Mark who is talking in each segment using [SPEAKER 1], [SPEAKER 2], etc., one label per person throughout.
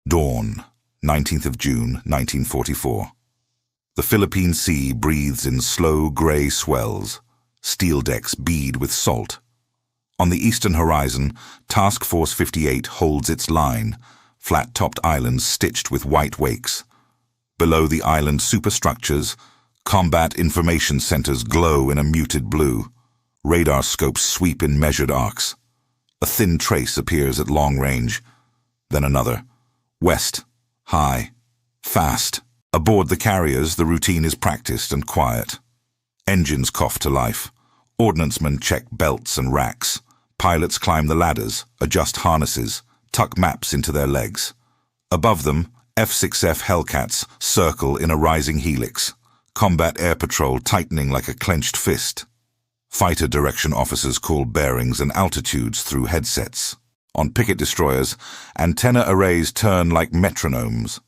[SPEAKER 1] Dawn, 19th of June, 1944. The Philippine Sea breathes in slow grey swells. Steel decks bead with salt. On the eastern horizon, Task Force 58 holds its line, flat-topped islands stitched with white wakes. Below the island superstructures, combat information centers glow in a muted blue. Radar scopes sweep in measured arcs. A thin trace appears at long range. Then another. West. High. Fast. Aboard the carriers, the routine is practiced and quiet. Engines cough to life. Ordnancemen check belts and racks. Pilots climb the ladders, adjust harnesses, tuck maps into their legs. Above them, F-6F Hellcats circle in a rising helix. Combat air patrol tightening like a clenched fist. Fighter direction officers call bearings and altitudes through headsets. On picket destroyers, antenna arrays turn like metronomes.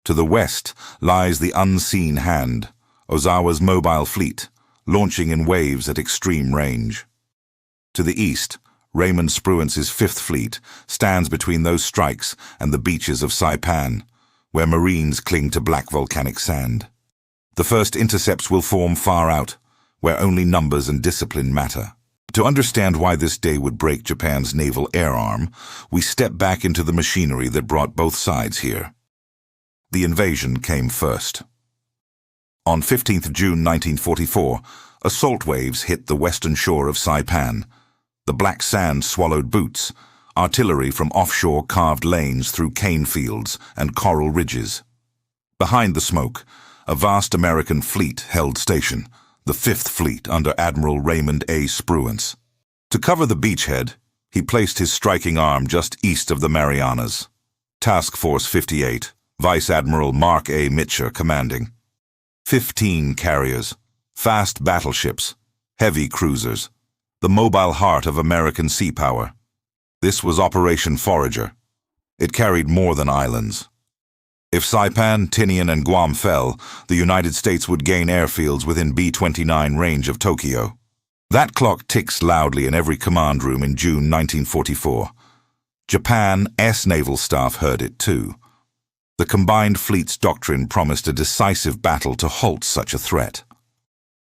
[SPEAKER 1] To the west lies the unseen hand, Ozawa's mobile fleet, launching in waves at extreme range. To the east, Raymond Spruance's Fifth Fleet stands between those strikes and the beaches of Saipan, where Marines cling to black volcanic sand. The first intercepts will form far out, where only numbers and discipline matter. To understand why this day would break Japan's naval air arm, we step back into the machinery that brought both sides here. The invasion came first. On 15th June 1944, assault waves hit the western shore of Saipan. The black sand swallowed boots, artillery from offshore carved lanes through cane fields and coral ridges. Behind the smoke, a vast American fleet held station, the Fifth Fleet under Admiral Raymond A. Spruance. To cover the beachhead, he placed his striking arm just east of the Marianas. Task Force 58, Vice Admiral Mark A. Mitscher commanding. 15 carriers, fast battleships, heavy cruisers, the mobile heart of American sea power. This was Operation Forager. It carried more than islands. If Saipan, Tinian, and Guam fell, the United States would gain airfields within B-29 range of Tokyo. That clock ticks loudly in every command room in June 1944. Japan's naval staff heard it too. The combined fleet's doctrine promised a decisive battle to halt such a threat.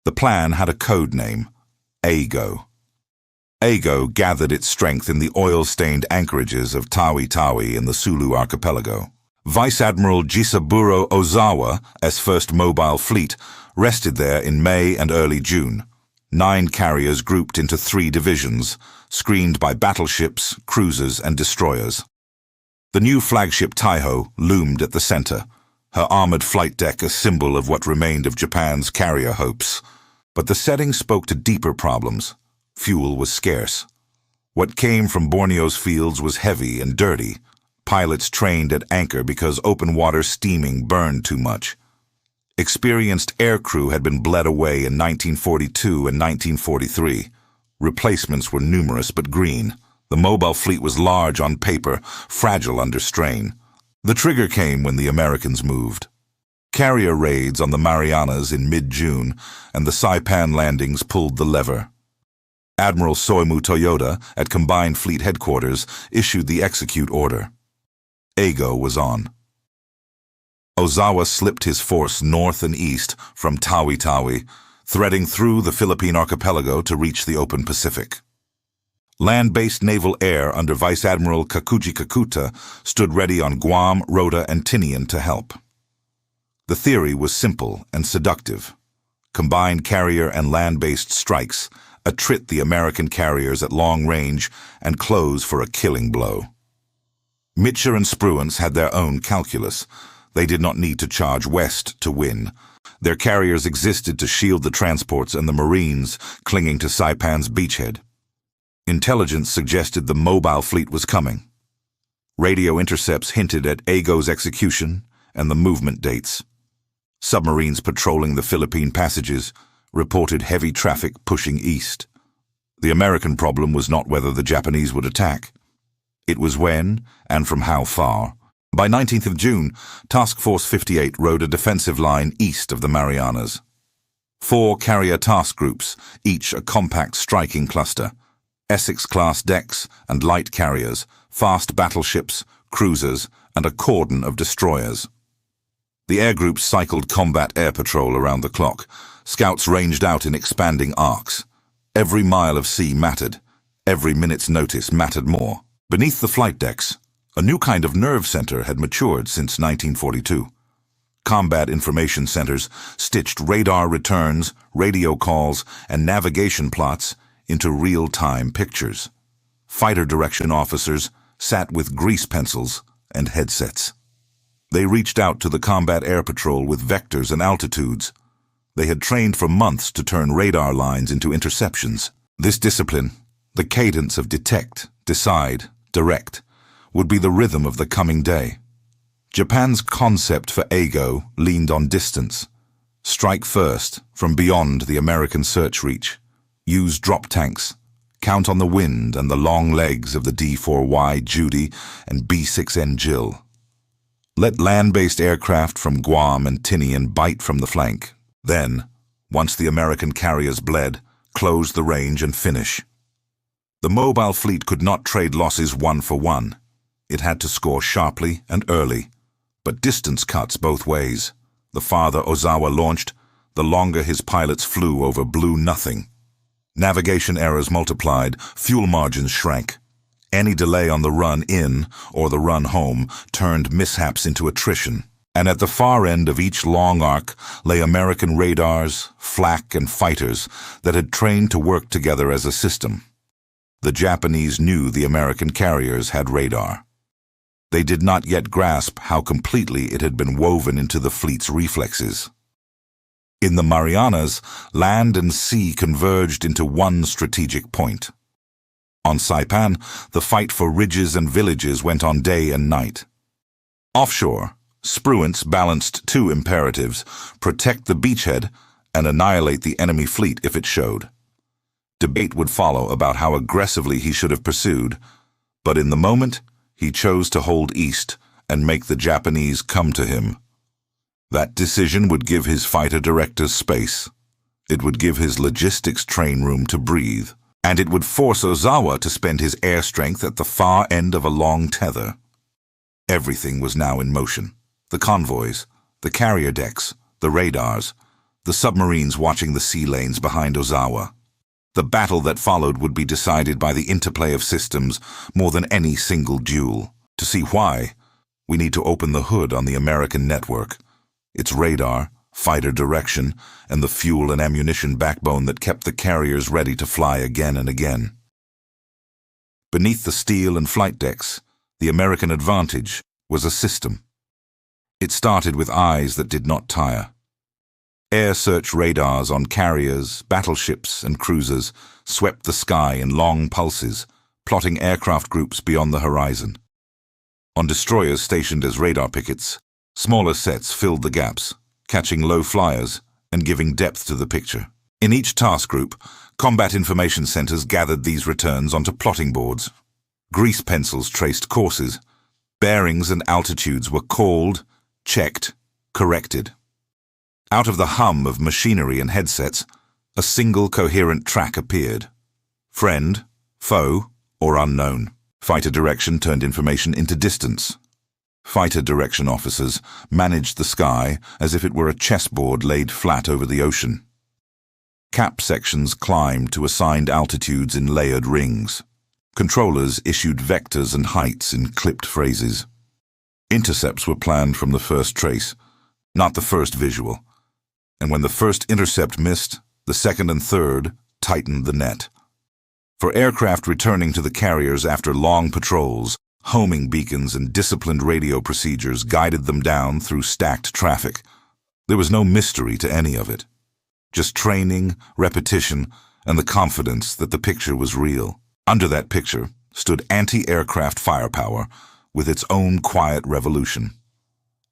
[SPEAKER 1] The plan had a code name, Hiyō. Hiyō gathered its strength in the oil-stained anchorages of Tawi in the Sulu archipelago. Vice Admiral Jisaburo Ozawa's first mobile fleet rested there in May and early June. 9 carriers grouped into 3 divisions, screened by battleships, cruisers, and destroyers. The new flagship Taihō loomed at the center, her armored flight deck a symbol of what remained of Japan's carrier hopes. But the setting spoke to deeper problems. Fuel was scarce. What came from Borneo's fields was heavy and dirty. Pilots trained at anchor because open water steaming burned too much. Experienced aircrew had been bled away in 1942 and 1943. Replacements were numerous but green. The mobile fleet was large on paper, fragile under strain. The trigger came when the Americans moved. Carrier raids on the Marianas in mid-June, and the Saipan landings pulled the lever. Admiral Soimu Toyoda at Combined Fleet Headquarters issued the execute order. Hiyō was on. Ozawa slipped his force north and east from Tawi, threading through the Philippine archipelago to reach the open Pacific. Land-based naval air under Vice Admiral Kakuji Kakuta stood ready on Guam, Rota, and Tinian to help. The theory was simple and seductive. Combined carrier and land-based strikes, attrit the American carriers at long range, and close for a killing blow. Mitscher and Spruance had their own calculus. They did not need to charge west to win. Their carriers existed to shield the transports and the Marines clinging to Saipan's beachhead. Intelligence suggested the mobile fleet was coming. Radio intercepts hinted at Hiyō's execution and the movement dates. Submarines patrolling the Philippine passages reported heavy traffic pushing east. The American problem was not whether the Japanese would attack. It was when and from how far. By 19th of June, Task Force 58 rode a defensive line east of the Marianas. 4 carrier task groups, each a compact striking cluster. Essex-class decks and light carriers, fast battleships, cruisers, and a cordon of destroyers. The air groups cycled combat air patrol around the clock. Scouts ranged out in expanding arcs. Every mile of sea mattered. Every minute's notice mattered more. Beneath the flight decks, a new kind of nerve center had matured since 1942. Combat information centers stitched radar returns, radio calls, and navigation plots into real-time pictures. Fighter direction officers sat with grease pencils and headsets. They reached out to the combat air patrol with vectors and altitudes. They had trained for months to turn radar lines into interceptions. This discipline, the cadence of detect, decide, direct, would be the rhythm of the coming day. Japan's concept for AGO leaned on distance. Strike first, from beyond the American search reach. Use drop tanks. Count on the wind and the long legs of the D-4Y Judy and B-6N Jill. Let land-based aircraft from Guam and Tinian bite from the flank. Then, once the American carriers bled, close the range and finish. The mobile fleet could not trade losses one for one. It had to score sharply and early. But distance cuts both ways. The farther Ozawa launched, the longer his pilots flew over blue nothing. Navigation errors multiplied, fuel margins shrank. Any delay on the run in or the run home turned mishaps into attrition. And at the far end of each long arc lay American radars, flak, and fighters that had trained to work together as a system. The Japanese knew the American carriers had radar. They did not yet grasp how completely it had been woven into the fleet's reflexes. In the Marianas, land and sea converged into one strategic point. On Saipan, the fight for ridges and villages went on day and night. Offshore, Spruance balanced two imperatives: protect the beachhead and annihilate the enemy fleet if it showed. Debate would follow about how aggressively he should have pursued, but in the moment, he chose to hold east and make the Japanese come to him. That decision would give his fighter directors space. It would give his logistics train room to breathe. And it would force Ozawa to spend his air strength at the far end of a long tether. Everything was now in motion. The convoys, the carrier decks, the radars, the submarines watching the sea lanes behind Ozawa. The battle that followed would be decided by the interplay of systems more than any single duel. To see why, we need to open the hood on the American network. Its radar, fighter direction, and the fuel and ammunition backbone that kept the carriers ready to fly again and again. Beneath the steel and flight decks, the American advantage was a system. It started with eyes that did not tire. Air search radars on carriers, battleships, and cruisers swept the sky in long pulses, plotting aircraft groups beyond the horizon. On destroyers stationed as radar pickets, smaller sets filled the gaps, catching low flyers and giving depth to the picture. In each task group, combat information centers gathered these returns onto plotting boards. Grease pencils traced courses. Bearings and altitudes were called, checked, corrected. Out of the hum of machinery and headsets, a single coherent track appeared. Friend, foe, or unknown. Fighter direction turned information into distance. Fighter direction officers managed the sky as if it were a chessboard laid flat over the ocean. Cap sections climbed to assigned altitudes in layered rings. Controllers issued vectors and heights in clipped phrases. Intercepts were planned from the first trace, not the first visual. And when the first intercept missed, the second and third tightened the net. For aircraft returning to the carriers after long patrols, homing beacons and disciplined radio procedures guided them down through stacked traffic. There was no mystery to any of it. Just training, repetition, and the confidence that the picture was real. Under that picture stood anti-aircraft firepower with its own quiet revolution.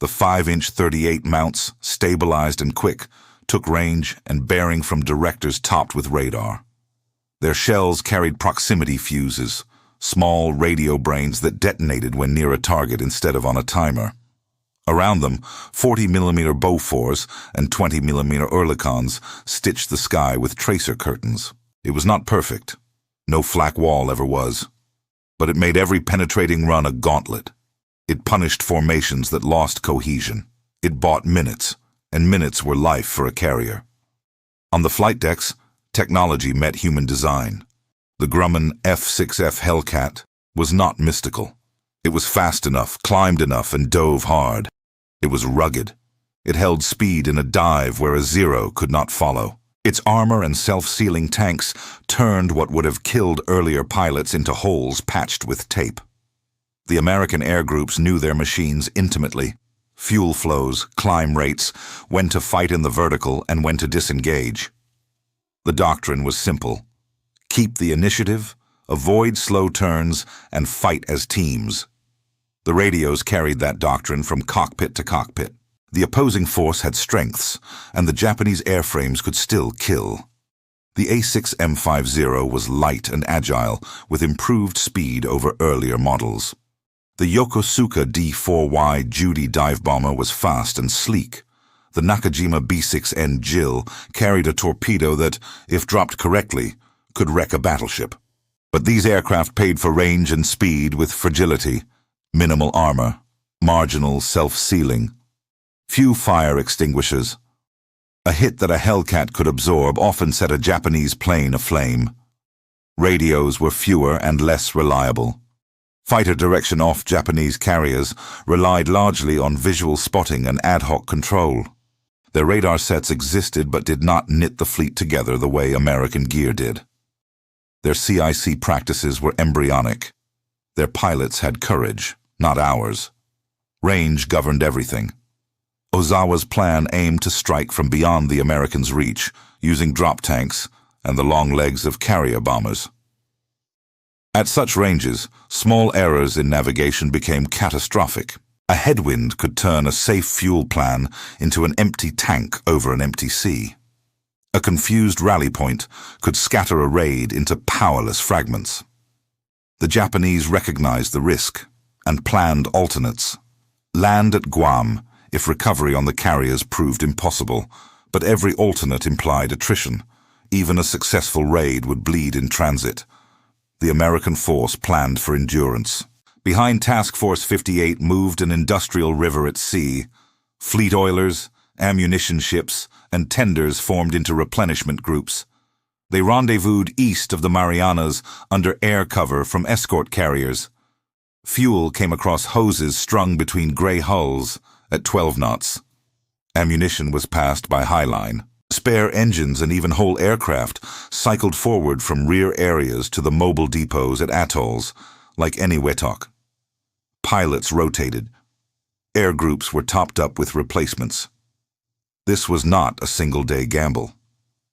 [SPEAKER 1] The 5-inch .38 mounts, stabilized and quick, took range and bearing from directors topped with radar. Their shells carried proximity fuses, small radio brains that detonated when near a target instead of on a timer. Around them, 40mm Bofors and 20mm Oerlikons stitched the sky with tracer curtains. It was not perfect. No flak wall ever was. But it made every penetrating run a gauntlet. It punished formations that lost cohesion. It bought minutes, and minutes were life for a carrier. On the flight decks, technology met human design. The Grumman F-6F Hellcat was not mystical. It was fast enough, climbed enough, and dove hard. It was rugged. It held speed in a dive where a Zero could not follow. Its armor and self-sealing tanks turned what would have killed earlier pilots into holes patched with tape. The American air groups knew their machines intimately. Fuel flows, climb rates, when to fight in the vertical and when to disengage. The doctrine was simple. Keep the initiative, avoid slow turns, and fight as teams. The radios carried that doctrine from cockpit to cockpit. The opposing force had strengths, and the Japanese airframes could still kill. The A6M50 was light and agile, with improved speed over earlier models. The Yokosuka D4Y Judy dive bomber was fast and sleek. The Nakajima B6N Jill carried a torpedo that, if dropped correctly, could wreck a battleship. But these aircraft paid for range and speed with fragility, minimal armor, marginal self-sealing, few fire extinguishers. A hit that a Hellcat could absorb often set a Japanese plane aflame. Radios were fewer and less reliable. Fighter direction off Japanese carriers relied largely on visual spotting and ad hoc control. Their radar sets existed but did not knit the fleet together the way American gear did. Their CIC practices were embryonic. Their pilots had courage, not ours. Range governed everything. Ozawa's plan aimed to strike from beyond the Americans' reach, using drop tanks and the long legs of carrier bombers. At such ranges, small errors in navigation became catastrophic. A headwind could turn a safe fuel plan into an empty tank over an empty sea. A confused rally point could scatter a raid into powerless fragments. The Japanese recognized the risk and planned alternates. Land at Guam if recovery on the carriers proved impossible, but every alternate implied attrition. Even a successful raid would bleed in transit. The American force planned for endurance. Behind Task Force 58 moved an industrial river at sea. Fleet oilers, ammunition ships, and tenders formed into replenishment groups. They rendezvoused east of the Marianas under air cover from escort carriers. Fuel came across hoses strung between gray hulls at 12 knots. Ammunition was passed by highline. Spare engines and even whole aircraft cycled forward from rear areas to the mobile depots at atolls, like any Wetok. Pilots rotated. Air groups were topped up with replacements. This was not a single-day gamble.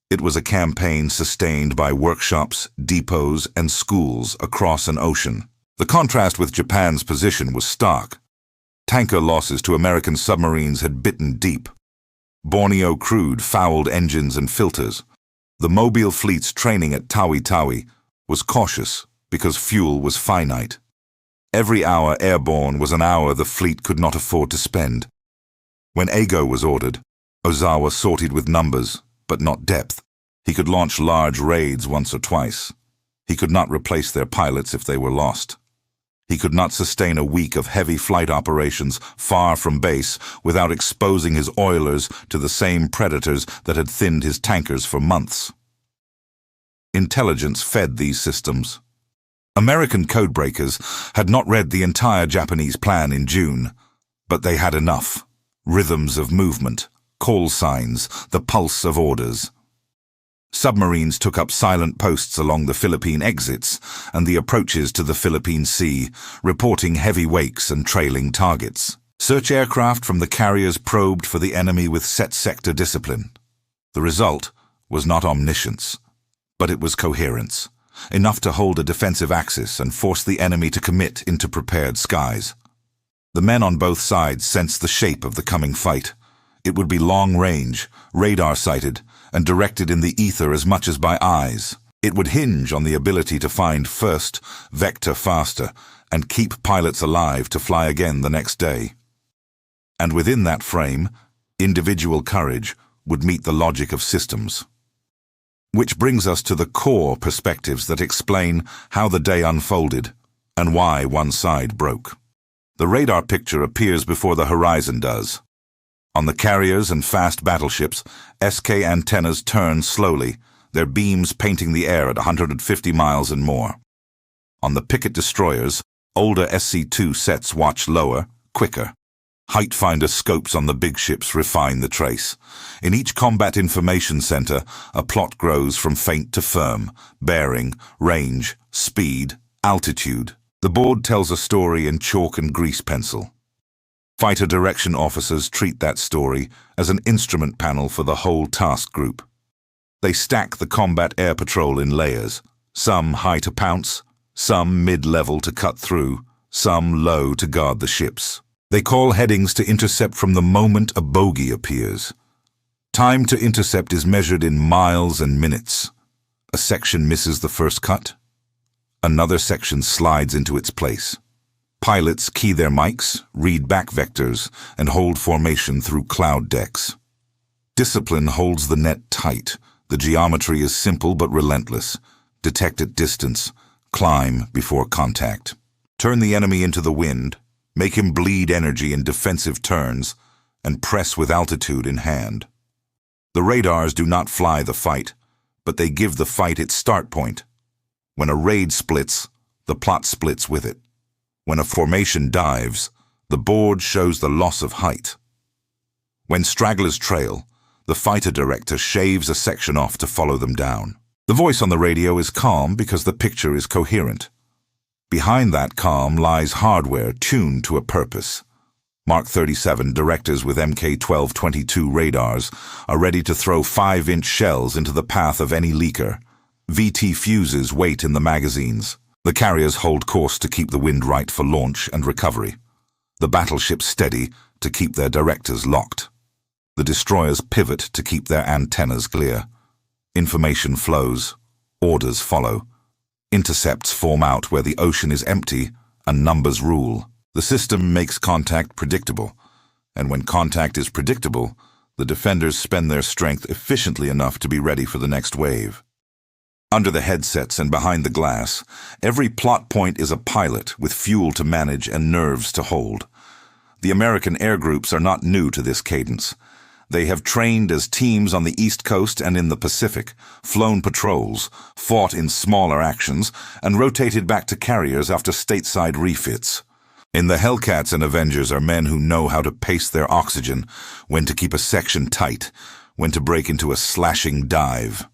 [SPEAKER 1] It was a campaign sustained by workshops, depots, and schools across an ocean. The contrast with Japan's position was stark. Tanker losses to American submarines had bitten deep. Borneo crude fouled engines and filters. The Mobile fleet's training at Tawi was cautious because fuel was finite. Every hour airborne was an hour the fleet could not afford to spend. When Eigo was ordered, Ozawa sorted with numbers, but not depth. He could launch large raids once or twice. He could not replace their pilots if they were lost. He could not sustain a week of heavy flight operations far from base without exposing his oilers to the same predators that had thinned his tankers for months. Intelligence fed these systems. American codebreakers had not read the entire Japanese plan in June, but they had enough. Rhythms of movement, call signs, the pulse of orders. Submarines took up silent posts along the Philippine exits and the approaches to the Philippine Sea, reporting heavy wakes and trailing targets. Search aircraft from the carriers probed for the enemy with set sector discipline. The result was not omniscience, but it was coherence, enough to hold a defensive axis and force the enemy to commit into prepared skies. The men on both sides sensed the shape of the coming fight. It would be long-range, radar-sighted, and directed in the ether as much as by eyes. It would hinge on the ability to find first, vector faster, and keep pilots alive to fly again the next day. And within that frame, individual courage would meet the logic of systems. Which brings us to the core perspectives that explain how the day unfolded and why one side broke. The radar picture appears before the horizon does. On the carriers and fast battleships, SK antennas turn slowly, their beams painting the air at 150 miles and more. On the picket destroyers, older SC-2 sets watch lower, quicker. Height finder scopes on the big ships refine the trace. In each combat information center, a plot grows from faint to firm, bearing, range, speed, altitude. The board tells a story in chalk and grease pencil. Fighter direction officers treat that story as an instrument panel for the whole task group. They stack the combat air patrol in layers, some high to pounce, some mid-level to cut through, some low to guard the ships. They call headings to intercept from the moment a bogey appears. Time to intercept is measured in miles and minutes. A section misses the first cut. Another section slides into its place. Pilots key their mics, read back vectors, and hold formation through cloud decks. Discipline holds the net tight. The geometry is simple but relentless. Detect at distance. Climb before contact. Turn the enemy into the wind. Make him bleed energy in defensive turns, and press with altitude in hand. The radars do not fly the fight, but they give the fight its start point. When a raid splits, the plot splits with it. When a formation dives, the board shows the loss of height. When stragglers trail, the fighter director shaves a section off to follow them down. The voice on the radio is calm because the picture is coherent. Behind that calm lies hardware tuned to a purpose. Mark 37 directors with Mk-1222 radars are ready to throw 5-inch shells into the path of any leaker. VT-fuses wait in the magazines. The carriers hold course to keep the wind right for launch and recovery. The battleships steady to keep their directors locked. The destroyers pivot to keep their antennas clear. Information flows. Orders follow. Intercepts form out where the ocean is empty and numbers rule. The system makes contact predictable, and when contact is predictable, the defenders spend their strength efficiently enough to be ready for the next wave. Under the headsets and behind the glass, every plot point is a pilot with fuel to manage and nerves to hold. The American air groups are not new to this cadence. They have trained as teams on the East Coast and in the Pacific, flown patrols, fought in smaller actions, and rotated back to carriers after stateside refits. In the Hellcats and Avengers are men who know how to pace their oxygen, when to keep a section tight, when to break into a slashing dive.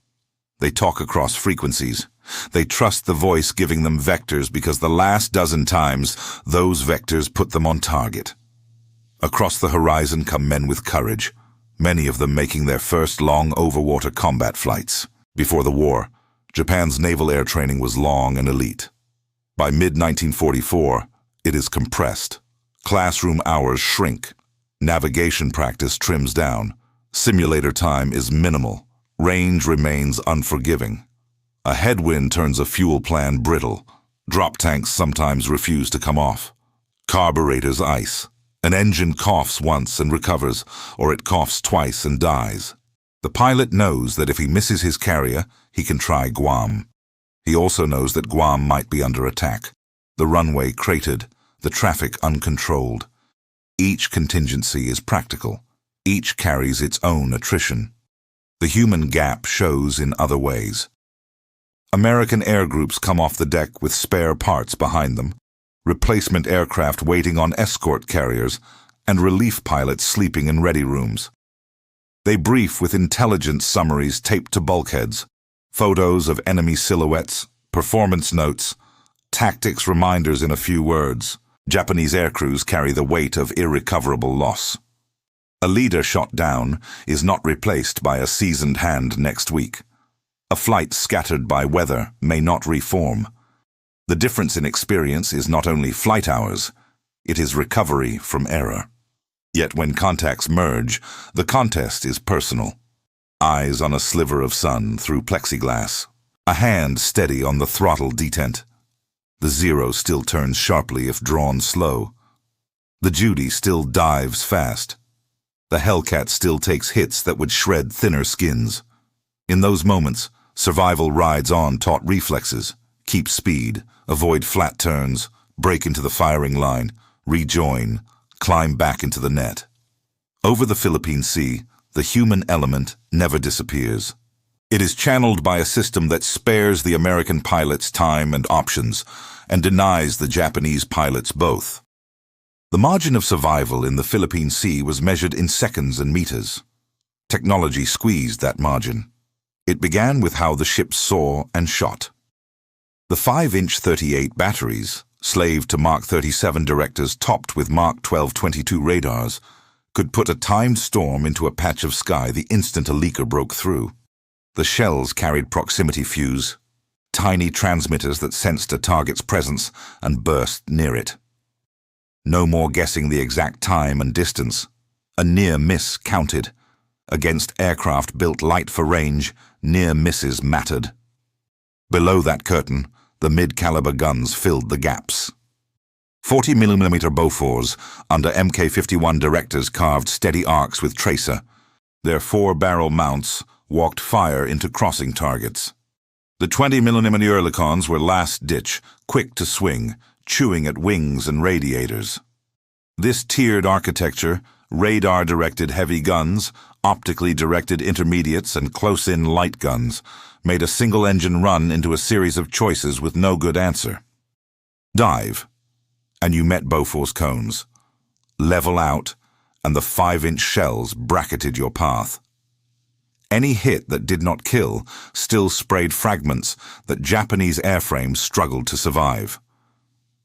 [SPEAKER 1] They talk across frequencies. They trust the voice giving them vectors because the last dozen times, those vectors put them on target. Across the horizon come men with courage, many of them making their first long overwater combat flights. Before the war, Japan's naval air training was long and elite. By mid-1944, it is compressed. Classroom hours shrink. Navigation practice trims down. Simulator time is minimal. Range remains unforgiving. A headwind turns a fuel plan brittle. Drop tanks sometimes refuse to come off. Carburetors ice. An engine coughs once and recovers, or it coughs twice and dies. The pilot knows that if he misses his carrier, he can try Guam. He also knows that Guam might be under attack. The runway cratered, the traffic uncontrolled. Each contingency is practical. Each carries its own attrition. The human gap shows in other ways. American air groups come off the deck with spare parts behind them, replacement aircraft waiting on escort carriers, and relief pilots sleeping in ready rooms. They brief with intelligence summaries taped to bulkheads, photos of enemy silhouettes, performance notes, tactics reminders in a few words. Japanese aircrews carry the weight of irrecoverable loss. A leader shot down is not replaced by a seasoned hand next week. A flight scattered by weather may not reform. The difference in experience is not only flight hours, it is recovery from error. Yet when contacts merge, the contest is personal. Eyes on a sliver of sun through plexiglass. A hand steady on the throttle detent. The zero still turns sharply if drawn slow. The Judy still dives fast. The Hellcat still takes hits that would shred thinner skins. In those moments, survival rides on taut reflexes. Keep speed, avoid flat turns, break into the firing line, rejoin, climb back into the net. Over the Philippine Sea, the human element never disappears. It is channeled by a system that spares the American pilots time and options and denies the Japanese pilots both. The margin of survival in the Philippine Sea was measured in seconds and meters. Technology squeezed that margin. It began with how the ships saw and shot. The 5-inch 38 batteries, slaved to Mark 37 directors topped with Mark 1222 radars, could put a timed storm into a patch of sky the instant a leaker broke through. The shells carried proximity fuse, tiny transmitters that sensed a target's presence and burst near it. No more guessing the exact time and distance. A near miss counted. Against aircraft built light for range, near misses mattered. Below that curtain, the mid-caliber guns filled the gaps. 40mm Bofors under Mk-51 directors carved steady arcs with tracer. Their 4-barrel mounts walked fire into crossing targets. The 20mm Oerlikons were last-ditch, quick to swing, chewing at wings and radiators. This tiered architecture, radar-directed heavy guns, optically directed intermediates, and close-in light guns, made a single-engine run into a series of choices with no good answer. Dive, and you met Bofors cones. Level out, and the 5-inch shells bracketed your path. Any hit that did not kill still sprayed fragments that Japanese airframes struggled to survive.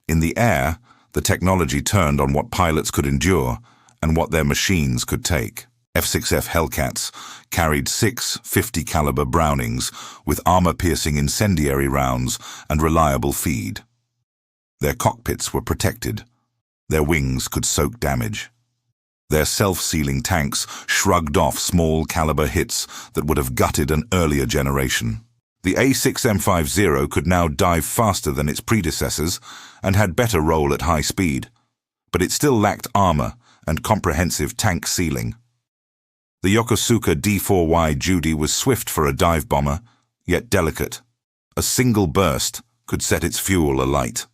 [SPEAKER 1] In the air, the technology turned on what pilots could endure and what their machines could take. F-6F Hellcats carried 6 50-caliber Brownings with armor-piercing incendiary rounds and reliable feed. Their cockpits were protected. Their wings could soak damage. Their self-sealing tanks shrugged off small-caliber hits that would have gutted an earlier generation. The A6M50 could now dive faster than its predecessors and had better roll at high speed, but it still lacked armor and comprehensive tank sealing. The Yokosuka D4Y Judy was swift for a dive bomber, yet delicate. A single burst could set its fuel alight.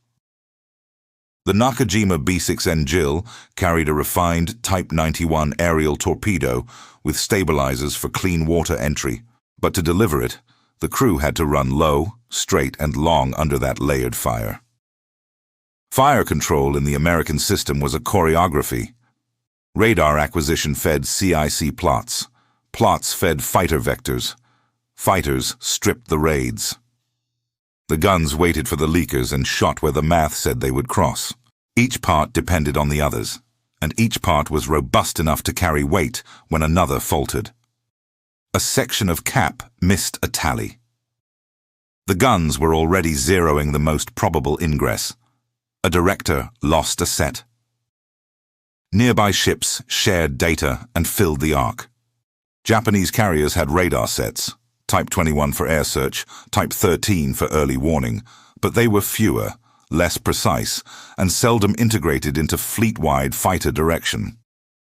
[SPEAKER 1] The Nakajima B6N Jill carried a refined Type 91 aerial torpedo with stabilizers for clean water entry, but to deliver it, the crew had to run low, straight, and long under that layered fire. Fire control in the American system was a choreography. Radar acquisition fed CIC plots. Plots fed fighter vectors. Fighters stripped the raids. The guns waited for the leakers and shot where the math said they would cross. Each part depended on the others, and each part was robust enough to carry weight when another faltered. A section of cap missed a tally. The guns were already zeroing the most probable ingress. A director lost a set. Nearby ships shared data and filled the arc. Japanese carriers had radar sets, Type 21 for air search, Type 13 for early warning, but they were fewer, less precise, and seldom integrated into fleet-wide fighter direction.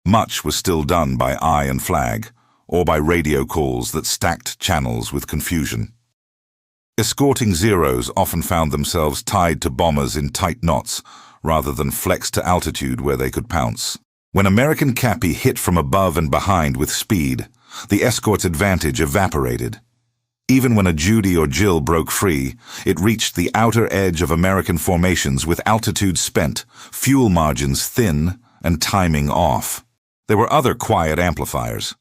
[SPEAKER 1] Much was still done by eye and flag, or by radio calls that stacked channels with confusion. Escorting Zeros often found themselves tied to bombers in tight knots, rather than flexed to altitude where they could pounce. When American Cappy hit from above and behind with speed, the escort's advantage evaporated. Even when a Judy or Jill broke free, it reached the outer edge of American formations with altitude spent, fuel margins thin, and timing off. There were other quiet amplifiers.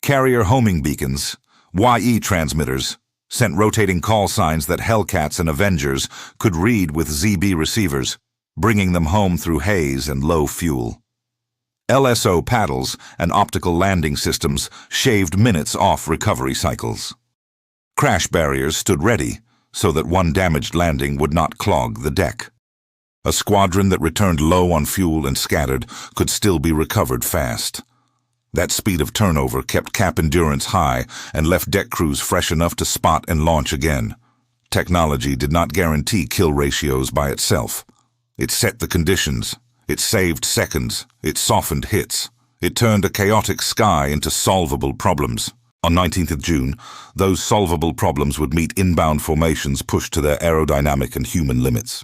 [SPEAKER 1] Carrier homing beacons, WWII transmitters, sent rotating call signs that Hellcats and Avengers could read with ZB receivers, bringing them home through haze and low fuel. LSO paddles and optical landing systems shaved minutes off recovery cycles. Crash barriers stood ready so that one damaged landing would not clog the deck. A squadron that returned low on fuel and scattered could still be recovered fast. That speed of turnover kept cap endurance high and left deck crews fresh enough to spot and launch again. Technology did not guarantee kill ratios by itself. It set the conditions. It saved seconds. It softened hits. It turned a chaotic sky into solvable problems. On 19th of June, those solvable problems would meet inbound formations pushed to their aerodynamic and human limits.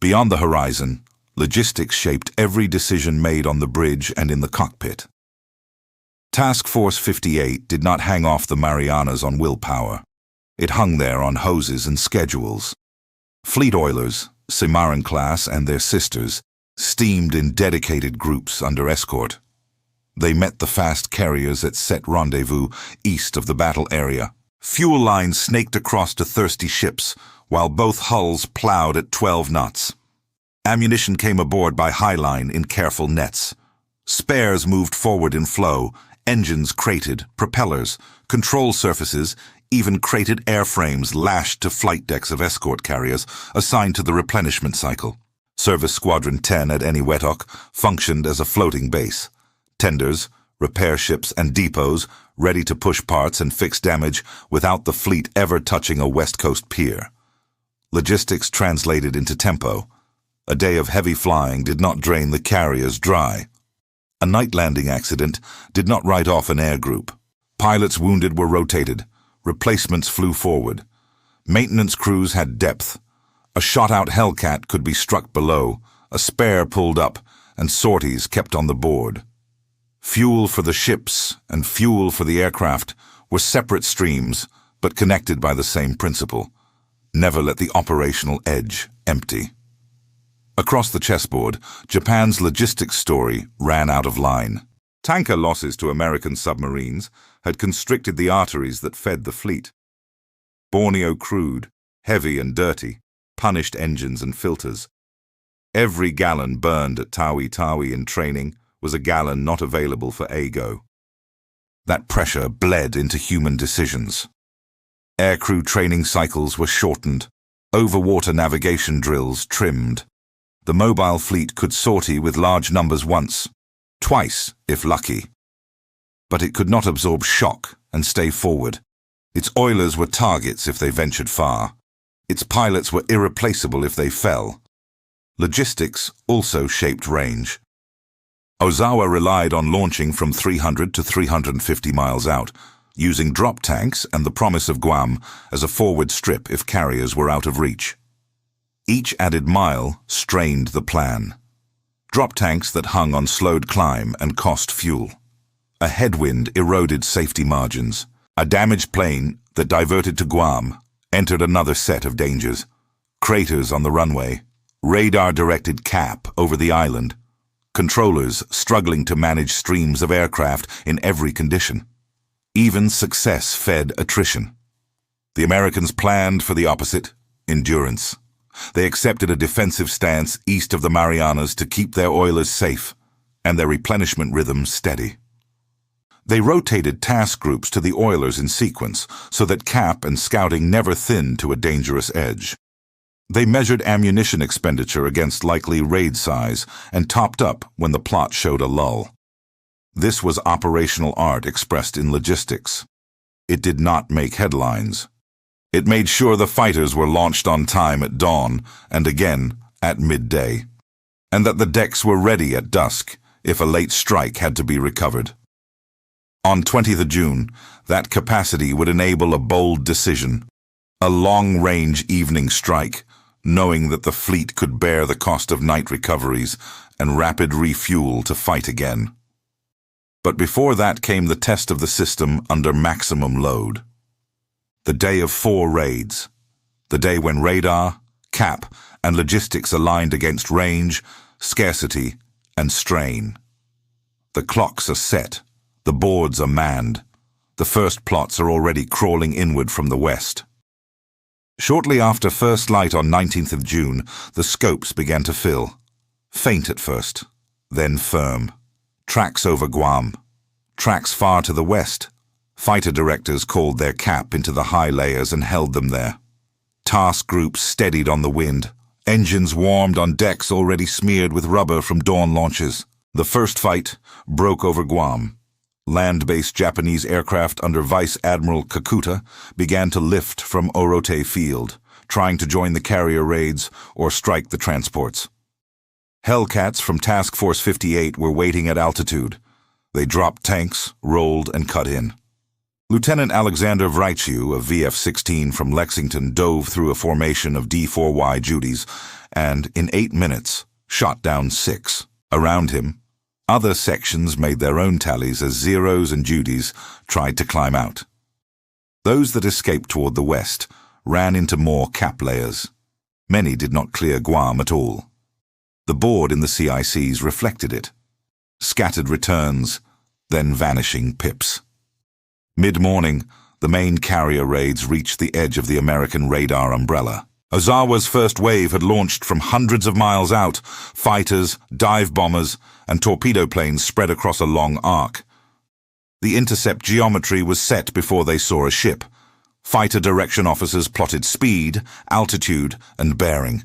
[SPEAKER 1] Beyond the horizon, Logistics shaped every decision made on the bridge and in the cockpit. Task Force 58 did not hang off the Marianas on willpower. It hung there on hoses and schedules. Fleet oilers, Submarine class and their sisters, steamed in dedicated groups under escort. They met the fast carriers at set rendezvous east of the battle area. Fuel lines snaked across to thirsty ships, while both hulls plowed at 12 knots. Ammunition came aboard by highline in careful nets. Spares moved forward in flow, engines crated, propellers, control surfaces, even crated airframes lashed to flight decks of escort carriers assigned to the replenishment cycle. Service Squadron 10 at Eniwetok functioned as a floating base. Tenders, repair ships, and depots ready to push parts and fix damage without the fleet ever touching a West Coast pier. Logistics translated into tempo. A day of heavy flying did not drain the carriers dry. A night landing accident did not write off an air group. Pilots wounded were rotated. Replacements flew forward. Maintenance crews had depth. A shot-out Hellcat could be struck below, a spare pulled up, and sorties kept on the board. Fuel for the ships and fuel for the aircraft were separate streams, but connected by the same principle. Never let the operational edge empty. Across the chessboard, Japan's logistics story ran out of line. Tanker losses to American submarines had constricted the arteries that fed the fleet. Borneo crude, heavy and dirty, punished engines and filters. Every gallon burned at Taihō in training was a gallon not available for AGO. That pressure bled into human decisions. Aircrew training cycles were shortened, overwater navigation drills trimmed. The mobile fleet could sortie with large numbers once, twice if lucky. But it could not absorb shock and stay forward. Its oilers were targets if they ventured far. Its pilots were irreplaceable if they fell. Logistics also shaped range. Ozawa relied on launching from 300 to 350 miles out, using drop tanks and the promise of Guam as a forward strip if carriers were out of reach. Each added mile strained the plan. Drop tanks that hung on slowed climb and cost fuel. A headwind eroded safety margins. A damaged plane that diverted to Guam entered another set of dangers. Craters on the runway, radar-directed cap over the island, controllers struggling to manage streams of aircraft in every condition. Even success fed attrition. The Americans planned for the opposite, endurance. They accepted a defensive stance east of the Marianas to keep their oilers safe and their replenishment rhythm steady. They rotated task groups to the oilers in sequence so that cap and scouting never thinned to a dangerous edge. They measured ammunition expenditure against likely raid size and topped up when the plot showed a lull. This was operational art expressed in logistics. It did not make headlines. It made sure the fighters were launched on time at dawn and again at midday, and that the decks were ready at dusk if a late strike had to be recovered. On 20th of June, that capacity would enable a bold decision, a long-range evening strike, knowing that the fleet could bear the cost of night recoveries and rapid refuel to fight again. But before that came the test of the system under maximum load. The day of 4 raids, the day when radar, cap, and logistics aligned against range, scarcity, and strain. The clocks are set, the boards are manned, the first plots are already crawling inward from the west. Shortly after first light on 19th of June, the scopes began to fill. Faint at first, then firm. Tracks over Guam. Tracks far to the west. Fighter directors called their cap into the high layers and held them there. Task groups steadied on the wind. Engines warmed on decks already smeared with rubber from dawn launches. The first fight broke over Guam. Land-based Japanese aircraft under Vice Admiral Kakuta began to lift from Orote Field, trying to join the carrier raids or strike the transports. Hellcats from Task Force 58 were waiting at altitude. They dropped tanks, rolled, and cut in. Lieutenant Alexander Vraichiu of VF-16 from Lexington dove through a formation of D4Y Judies and, in 8 minutes, shot down 6. Around him, other sections made their own tallies as Zeros and Judies tried to climb out. Those that escaped toward the west ran into more cap layers. Many did not clear Guam at all. The board in the CICs reflected it. Scattered returns, then vanishing pips. Mid-morning, the main carrier raids reached the edge of the American radar umbrella. Ozawa's first wave had launched from hundreds of miles out, fighters, dive bombers, and torpedo planes spread across a long arc. The intercept geometry was set before they saw a ship. Fighter direction officers plotted speed, altitude, and bearing.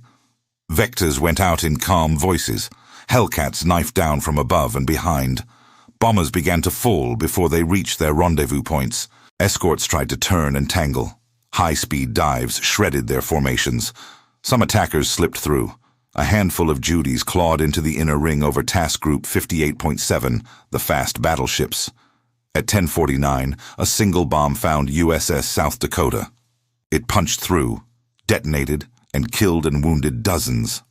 [SPEAKER 1] Vectors went out in calm voices. Hellcats knifed down from above and behind. Bombers began to fall before they reached their rendezvous points. Escorts tried to turn and tangle. High-speed dives shredded their formations. Some attackers slipped through. A handful of Judies clawed into the inner ring over Task Group 58.7, the fast battleships. At 10:49, a single bomb found USS South Dakota. It punched through, detonated, and killed and wounded dozens.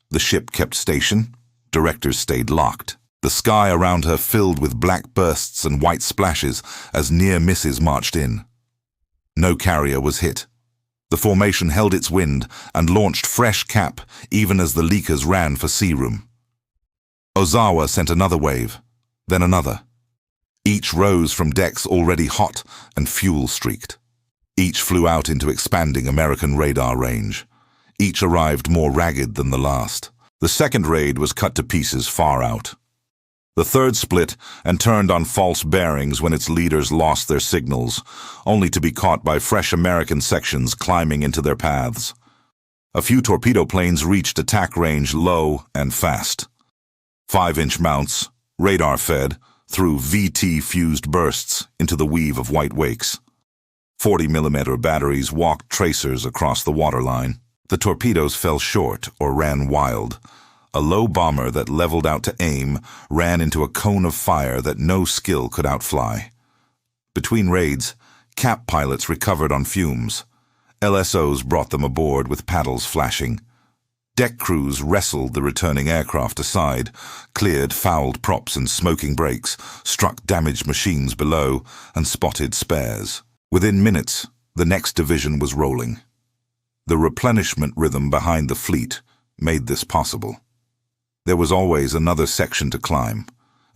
[SPEAKER 1] The ship kept station. Directors stayed locked. The sky around her filled with black bursts and white splashes as near misses marched in. No carrier was hit. The formation held its wind and launched fresh cap even as the leakers ran for sea room. Ozawa sent another wave, then another. Each rose from decks already hot and fuel-streaked. Each flew out into expanding American radar range. Each arrived more ragged than the last. The second raid was cut to pieces far out. The third split and turned on false bearings when its leaders lost their signals, only to be caught by fresh American sections climbing into their paths. A few torpedo planes reached attack range low and fast. 5-inch mounts, radar-fed, threw VT-fused bursts into the weave of white wakes. 40mm batteries walked tracers across the waterline. The torpedoes fell short or ran wild. A low bomber that leveled out to aim ran into a cone of fire that no skill could outfly. Between raids, cap pilots recovered on fumes. LSOs brought them aboard with paddles flashing. Deck crews wrestled the returning aircraft aside, cleared fouled props and smoking brakes, struck damaged machines below, and spotted spares. Within minutes, the next division was rolling. The replenishment rhythm behind the fleet made this possible. There was always another section to climb,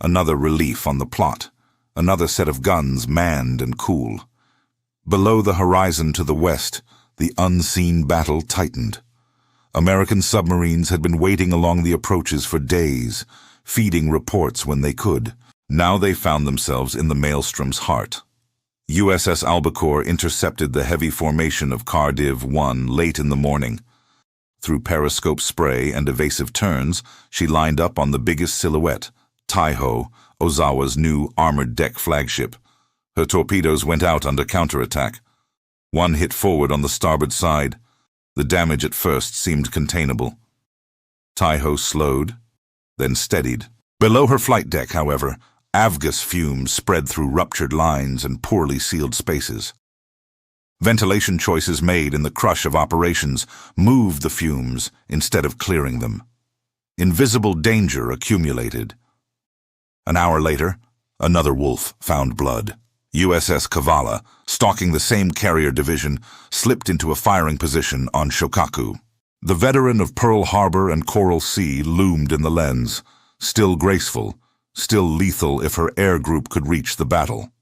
[SPEAKER 1] another relief on the plot, another set of guns manned and cool. Below the horizon to the west, the unseen battle tightened. American submarines had been waiting along the approaches for days, feeding reports when they could. Now they found themselves in the maelstrom's heart. USS Albacore intercepted the heavy formation of Cardiff 1 late in the morning. Through periscope spray and evasive turns, she lined up on the biggest silhouette, Taihō, Ozawa's new armored deck flagship. Her torpedoes went out under counterattack. One hit forward on the starboard side. The damage at first seemed containable. Taihō slowed, then steadied. Below her flight deck, however, avgas fumes spread through ruptured lines and poorly sealed spaces. Ventilation choices made in the crush of operations moved the fumes instead of clearing them. Invisible danger accumulated. An hour later, another wolf found blood. USS Cavalla, stalking the same carrier division, slipped into a firing position on Shōkaku. The veteran of Pearl Harbor and Coral Sea loomed in the lens, still graceful, still lethal if her air group could reach the battle.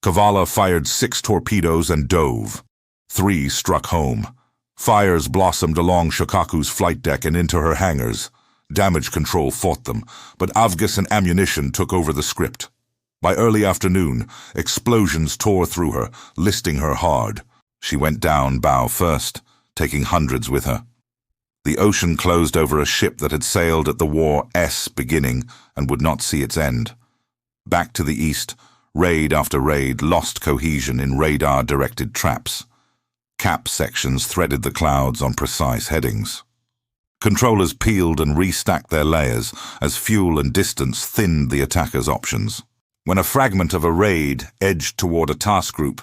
[SPEAKER 1] Cavalla fired 6 torpedoes and dove. 3 struck home. Fires blossomed along Shōkaku's flight deck and into her hangars. Damage control fought them, but avgas and ammunition took over the script. By early afternoon, explosions tore through her, listing her hard. She went down bow first, taking hundreds with her. The ocean closed over a ship that had sailed at the war's beginning and would not see its end. Back to the east, raid after raid lost cohesion in radar-directed traps. Cap sections threaded the clouds on precise headings. Controllers peeled and restacked their layers as fuel and distance thinned the attacker's options. When a fragment of a raid edged toward a task group,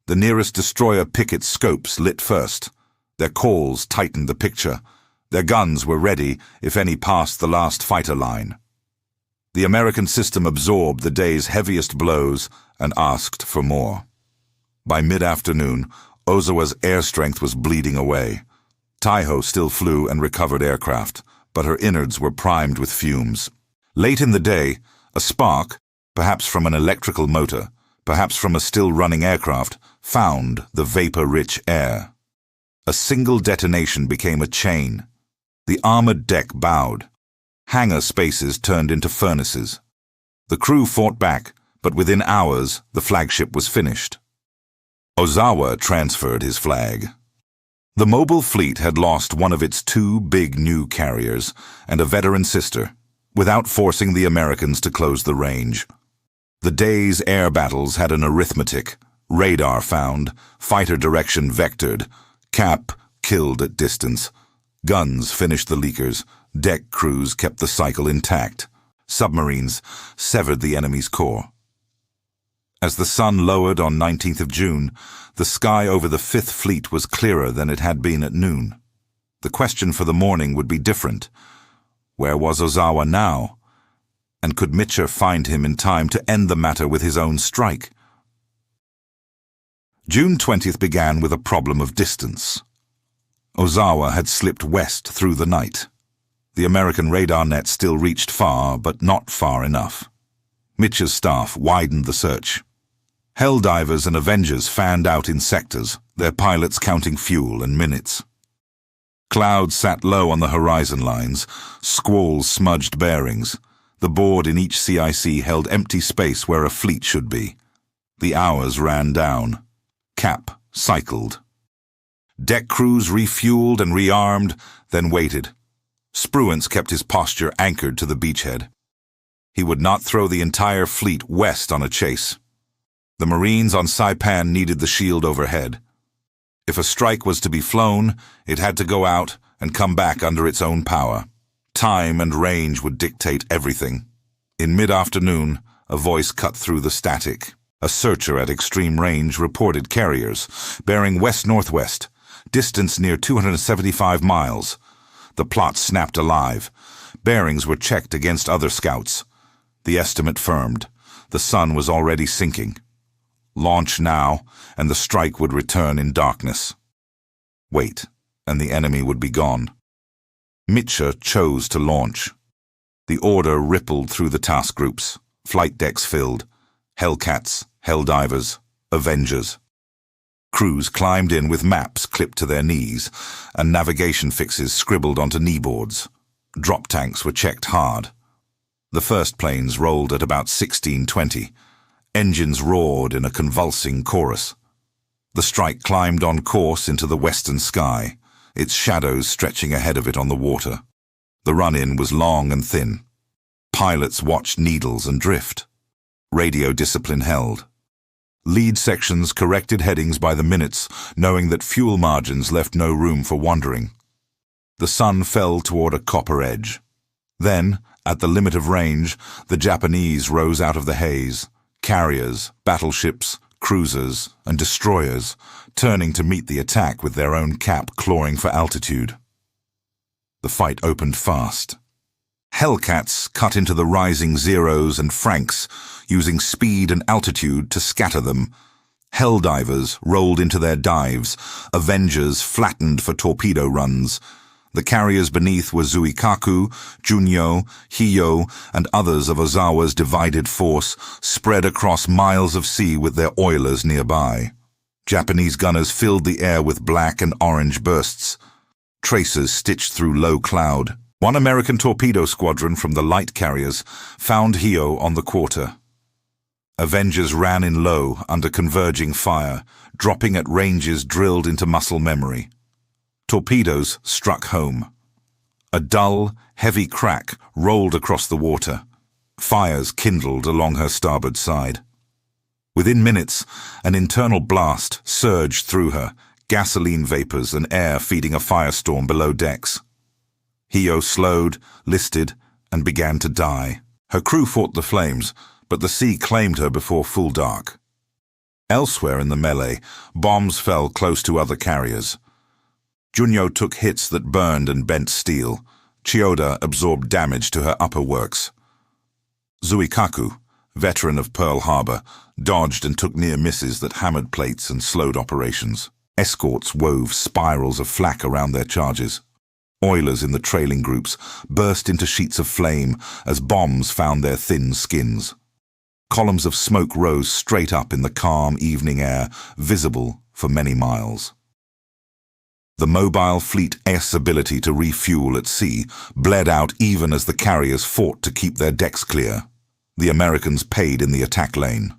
[SPEAKER 1] the nearest destroyer picket's scopes lit first. Their calls tightened the picture. Their guns were ready if any passed the last fighter line. The American system absorbed the day's heaviest blows and asked for more. By mid-afternoon, Ozawa's air strength was bleeding away. Taihō still flew and recovered aircraft, but her innards were primed with fumes. Late in the day, a spark, perhaps from an electrical motor, perhaps from a still-running aircraft, found the vapor-rich air. A single detonation became a chain. The armored deck bowed. Hangar spaces turned into furnaces. The crew fought back, but within hours the flagship was finished. Ozawa transferred his flag. The mobile fleet had lost one of its two big new carriers and a veteran sister, without forcing the Americans to close the range. The day's air battles had an arithmetic: radar found, fighter direction vectored, cap killed at distance, guns finished the leakers, deck crews kept the cycle intact, submarines severed the enemy's core. As the sun lowered on 19th of June, the sky over the Fifth Fleet was clearer than it had been at noon. The question for the morning would be different. Where was Ozawa now? And could Mitscher find him in time to end the matter with his own strike? June 20th began with a problem of distance. Ozawa had slipped west through the night. The American radar net still reached far, but not far enough. Mitscher's staff widened the search. Helldivers and Avengers fanned out in sectors, their pilots counting fuel and minutes. Clouds sat low on the horizon lines, squalls smudged bearings. The board in each CIC held empty space where a fleet should be. The hours ran down. Cap cycled. Deck crews refueled and rearmed, then waited. Spruance kept his posture anchored to the beachhead. He would not throw the entire fleet west on a chase. The Marines on Saipan needed the shield overhead. If a strike was to be flown, it had to go out and come back under its own power. Time and range would dictate everything. In mid-afternoon, a voice cut through the static. A searcher at extreme range reported carriers, bearing west-northwest, distance near 275 miles. The plot snapped alive. Bearings were checked against other scouts. The estimate firmed. The sun was already sinking. Launch now, and the strike would return in darkness. Wait, and the enemy would be gone. Mitscher chose to launch. The order rippled through the task groups. Flight decks filled. Hellcats, Helldivers, Avengers. Crews climbed in with maps clipped to their knees, and navigation fixes scribbled onto kneeboards. Drop tanks were checked hard. The first planes rolled at about 16:20. Engines roared in a convulsing chorus. The strike climbed on course into the western sky, its shadows stretching ahead of it on the water. The run-in was long and thin. Pilots watched needles and drift. Radio discipline held. Lead sections corrected headings by the minutes, knowing that fuel margins left no room for wandering. The sun fell toward a copper edge. Then, at the limit of range, the Japanese rose out of the haze. Carriers, battleships, cruisers, and destroyers, turning to meet the attack with their own cap clawing for altitude. The fight opened fast. Hellcats cut into the rising Zeros and Franks, using speed and altitude to scatter them. Helldivers rolled into their dives, Avengers flattened for torpedo runs. The carriers beneath were Zuikaku, Junyo, Hiyō, and others of Ozawa's divided force, spread across miles of sea with their oilers nearby. Japanese gunners filled the air with black and orange bursts. Tracers stitched through low cloud. One American torpedo squadron from the light carriers found Hiyō on the quarter. Avengers ran in low under converging fire, dropping at ranges drilled into muscle memory. Torpedoes struck home. A dull, heavy crack rolled across the water. Fires kindled along her starboard side. Within minutes, an internal blast surged through her, gasoline vapors and air feeding a firestorm below decks. Hiyō slowed, listed, and began to die. Her crew fought the flames, but the sea claimed her before full dark. Elsewhere in the melee, bombs fell close to other carriers. Junyo took hits that burned and bent steel. Chiyoda absorbed damage to her upper works. Zuikaku, veteran of Pearl Harbor, dodged and took near misses that hammered plates and slowed operations. Escorts wove spirals of flak around their charges. Oilers in the trailing groups burst into sheets of flame as bombs found their thin skins. Columns of smoke rose straight up in the calm evening air, visible for many miles. The mobile fleet's ability to refuel at sea bled out even as the carriers fought to keep their decks clear. The Americans paid in the attack lane.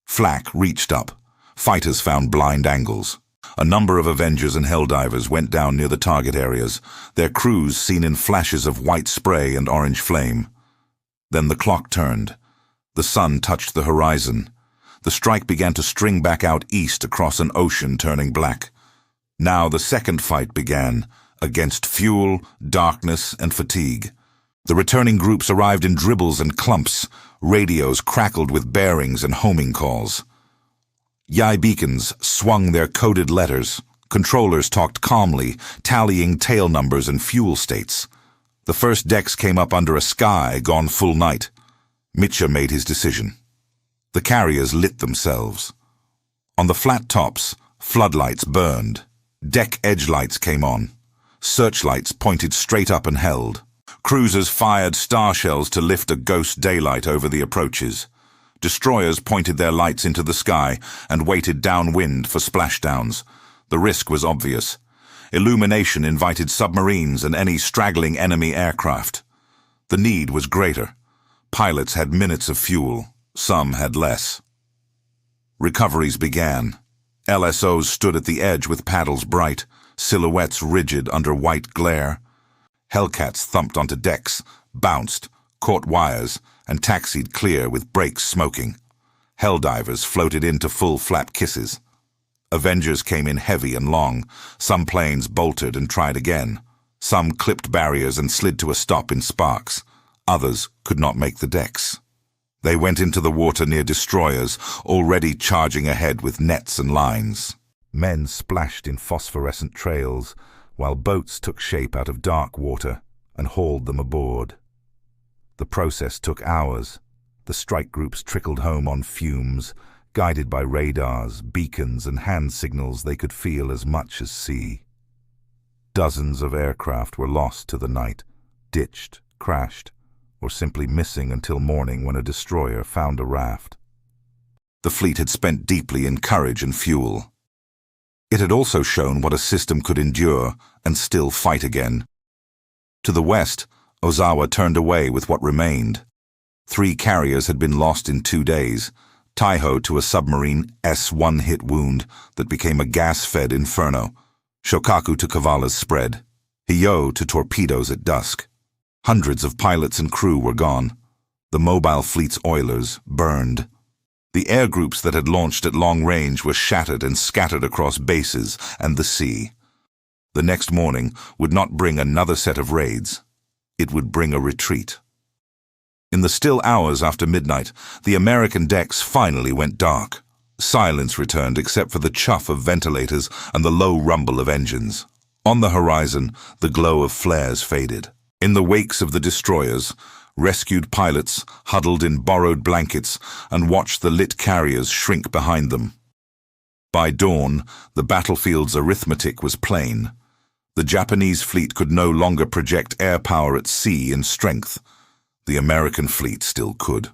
[SPEAKER 1] Flak reached up. Fighters found blind angles. A number of Avengers and Helldivers went down near the target areas, their crews seen in flashes of white spray and orange flame. Then the clock turned. The sun touched the horizon. The strike began to string back out east across an ocean turning black. Now the second fight began, against fuel, darkness, and fatigue. The returning groups arrived in dribbles and clumps. Radios crackled with bearings and homing calls. WWII beacons swung their coded letters. Controllers talked calmly, tallying tail numbers and fuel states. The first decks came up under a sky gone full night. Mitscher made his decision. The carriers lit themselves. On the flat tops, floodlights burned. Deck edge lights came on. Searchlights pointed straight up and held. Cruisers fired star shells to lift a ghost daylight over the approaches. Destroyers pointed their lights into the sky and waited downwind for splashdowns. The risk was obvious. Illumination invited submarines and any straggling enemy aircraft. The need was greater. Pilots had minutes of fuel. Some had less. Recoveries began. LSOs stood at the edge with paddles bright, silhouettes rigid under white glare. Hellcats thumped onto decks, bounced, caught wires, and taxied clear with brakes smoking. Helldivers floated into full flap kisses. Avengers came in heavy and long. Some planes bolted and tried again. Some clipped barriers and slid to a stop in sparks. Others could not make the decks. They went into the water near destroyers, already charging ahead with nets and lines. Men splashed in phosphorescent trails, while boats took shape out of dark water and hauled them aboard. The process took hours. The strike groups trickled home on fumes, guided by radars, beacons, and hand signals they could feel as much as see. Dozens of aircraft were lost to the night, ditched, crashed, or simply missing until morning when a destroyer found a raft. The fleet had spent deeply in courage and fuel. It had also shown what a system could endure and still fight again. To the west, Ozawa turned away with what remained. 3 carriers had been lost in 2 days. Taihō to a submarine S-1 wound that became a gas-fed inferno. Shōkaku to Cavalla's spread. Hiyō to torpedoes at dusk. Hundreds of pilots and crew were gone. The mobile fleet's oilers burned. The air groups that had launched at long range were shattered and scattered across bases and the sea. The next morning would not bring another set of raids. It would bring a retreat. In the still hours after midnight, the American decks finally went dark. Silence returned except for the chuff of ventilators and the low rumble of engines. On the horizon, the glow of flares faded. In the wakes of the destroyers, rescued pilots huddled in borrowed blankets and watched the lit carriers shrink behind them. By dawn, the battlefield's arithmetic was plain. The Japanese fleet could no longer project air power at sea in strength. The American fleet still could.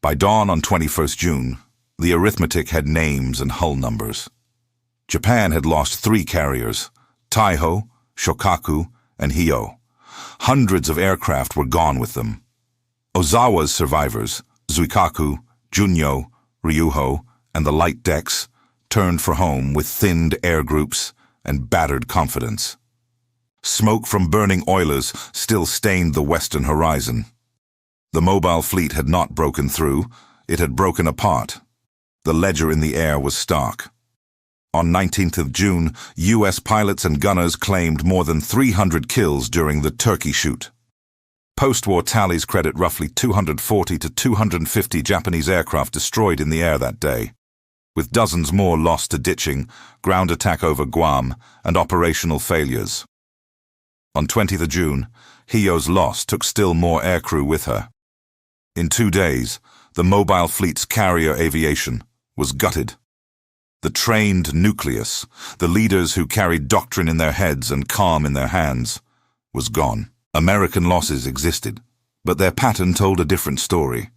[SPEAKER 1] By dawn on 21st June, the arithmetic had names and hull numbers. Japan had lost 3 carriers, Taihō, Shōkaku, and Hiyō. Hundreds of aircraft were gone with them. Ozawa's survivors, Zuikaku, Junyo, Ryuho, and the light decks, turned for home with thinned air groups and battered confidence. Smoke from burning oilers still stained the western horizon. The mobile fleet had not broken through, it had broken apart. The ledger in the air was stark. On 19th of June, U.S. pilots and gunners claimed more than 300 kills during the Turkey shoot. Post-war tallies credit roughly 240 to 250 Japanese aircraft destroyed in the air that day. with dozens more lost to ditching, ground attack over Guam, and operational failures. On 20th June, Hiyō's loss took still more aircrew with her. In 2 days, the mobile fleet's carrier aviation was gutted. The trained nucleus, the leaders who carried doctrine in their heads and calm in their hands, was gone. American losses existed, but their pattern told a different story.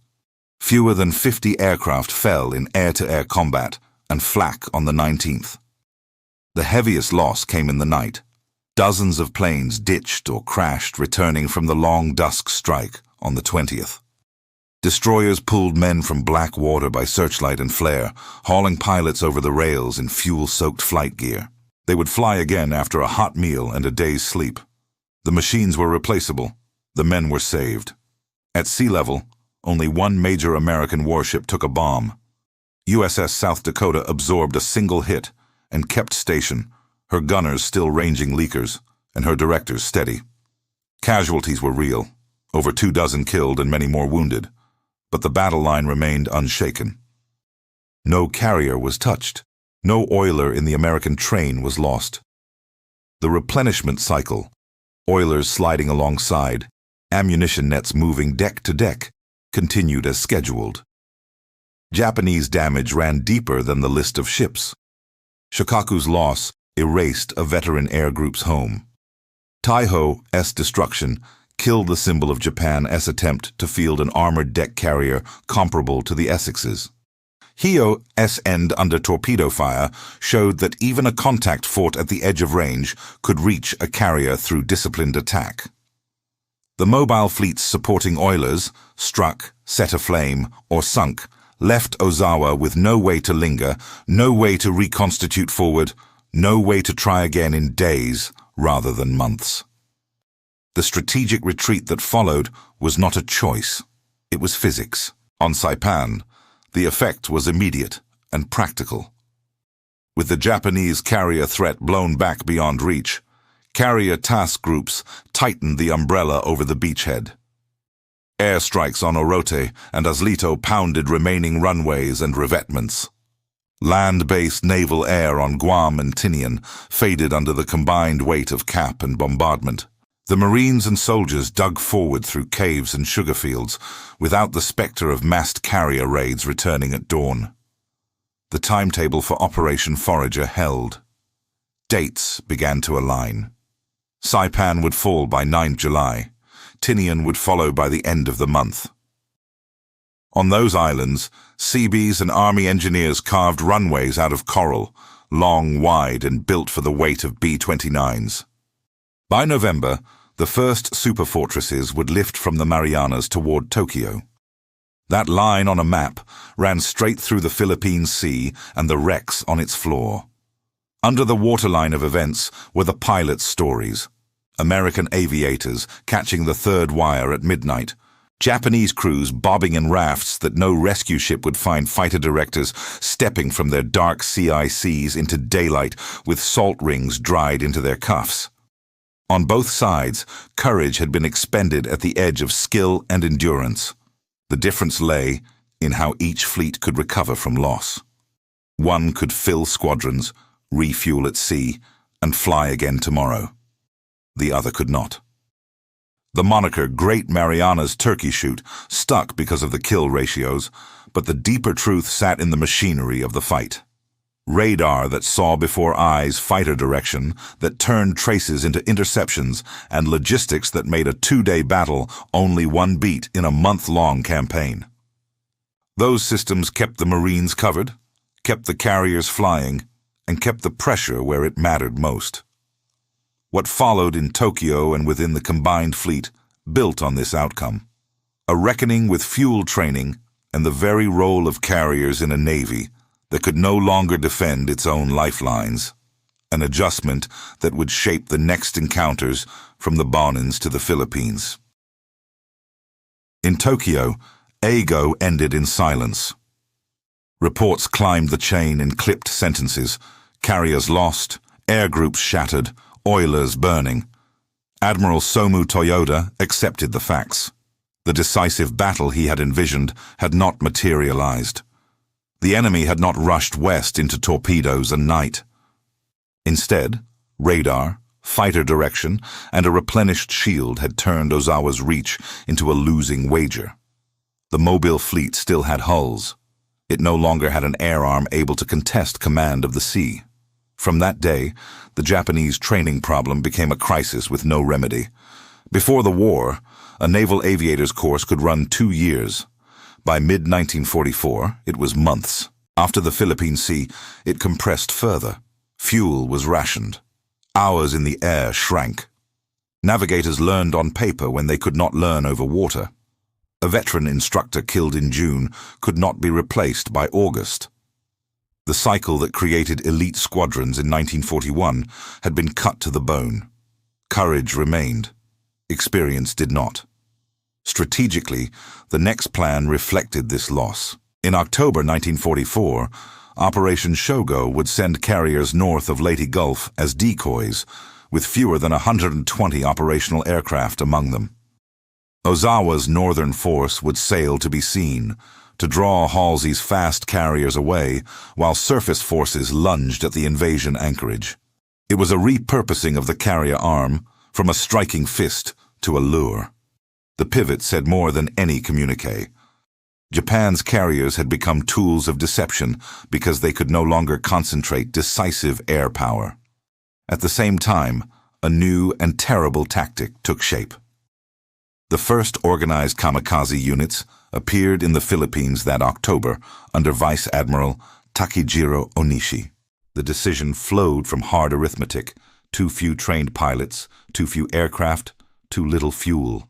[SPEAKER 1] Fewer than 50 aircraft fell in air-to-air combat and flak on the 19th. The heaviest loss came in the night. Dozens of planes ditched or crashed returning from the long dusk strike on the 20th. Destroyers pulled men from black water by searchlight and flare, hauling pilots over the rails in fuel-soaked flight gear. They would fly again after a hot meal and a day's sleep. The machines were replaceable. The men were saved. At sea level, only one major American warship took a bomb. USS South Dakota absorbed a single hit and kept station, her gunners still ranging leakers, and her directors steady. Casualties were real, over 24 killed and many more wounded, but the battle line remained unshaken. No carrier was touched. No oiler in the American train was lost. The replenishment cycle, oilers sliding alongside, ammunition nets moving deck to deck, continued as scheduled. Japanese damage ran deeper than the list of ships. Shōkaku's loss erased a veteran air group's home. Taihō's destruction killed the symbol of Japan's attempt to field an armored deck carrier comparable to the Essex's. Hiyō's end under torpedo fire showed that even a contact fort at the edge of range could reach a carrier through disciplined attack. The mobile fleets supporting oilers, struck, set aflame, or sunk, left Ozawa with no way to linger, no way to reconstitute forward, no way to try again in days rather than months. The strategic retreat that followed was not a choice. It was physics. On Saipan, the effect was immediate and practical. With the Japanese carrier threat blown back beyond reach, carrier task groups tightened the umbrella over the beachhead. Airstrikes on Orote and Azlito pounded remaining runways and revetments. Land-based naval air on Guam and Tinian faded under the combined weight of cap and bombardment. The Marines and soldiers dug forward through caves and sugar fields, without the specter of massed carrier raids returning at dawn. The timetable for Operation Forager held. Dates began to align. Saipan would fall by 9 July. Tinian would follow by the end of the month. On those islands, Seabees and Army engineers carved runways out of coral, long, wide, and built for the weight of B-29s. By November, the first superfortresses would lift from the Marianas toward Tokyo. That line on a map ran straight through the Philippine Sea and the wrecks on its floor. Under the waterline of events were the pilots' stories. American aviators catching the third wire at midnight, Japanese crews bobbing in rafts that no rescue ship would find, fighter directors stepping from their dark CICs into daylight with salt rings dried into their cuffs. On both sides, courage had been expended at the edge of skill and endurance. The difference lay in how each fleet could recover from loss. One could fill squadrons, refuel at sea, and fly again tomorrow. The other could not. The moniker Great Marianas Turkey Shoot stuck because of the kill ratios, but the deeper truth sat in the machinery of the fight. Radar that saw before eyes fighter direction, that turned traces into interceptions, and logistics that made a 2-day battle only one beat in a month-long campaign. Those systems kept the Marines covered, kept the carriers flying, and kept the pressure where it mattered most. What followed in Tokyo and within the combined fleet built on this outcome. A reckoning with fuel training and the very role of carriers in a navy that could no longer defend its own lifelines. An adjustment that would shape the next encounters from the Bonins to the Philippines. In Tokyo, AGO ended in silence. Reports climbed the chain in clipped sentences. Carriers lost, air groups shattered, oilers burning. Admiral Somu Toyoda accepted the facts. The decisive battle he had envisioned had not materialized. The enemy had not rushed west into torpedoes and night. Instead, radar, fighter direction, and a replenished shield had turned Ozawa's reach into a losing wager. The mobile fleet still had hulls. It no longer had an air arm able to contest command of the sea. From that day, the Japanese training problem became a crisis with no remedy. Before the war, a naval aviator's course could run 2 years. By mid-1944, it was months. After the Philippine Sea, it compressed further. Fuel was rationed. Hours in the air shrank. Navigators learned on paper when they could not learn over water. A veteran instructor killed in June could not be replaced by August. The cycle that created elite squadrons in 1941 had been cut to the bone. Courage remained. Experience did not. Strategically, the next plan reflected this loss. In October 1944, Operation Shogo would send carriers north of Leyte Gulf as decoys, with fewer than 120 operational aircraft among them. Ozawa's northern force would sail to be seen, to draw Halsey's fast carriers away, while surface forces lunged at the invasion anchorage. It was a repurposing of the carrier arm, from a striking fist to a lure. The pivot said more than any communique. Japan's carriers had become tools of deception because they could no longer concentrate decisive air power. At the same time, a new and terrible tactic took shape. The first organized kamikaze units appeared in the Philippines that October under Vice Admiral Takejiro Onishi. The decision flowed from hard arithmetic: too few trained pilots, too few aircraft, too little fuel.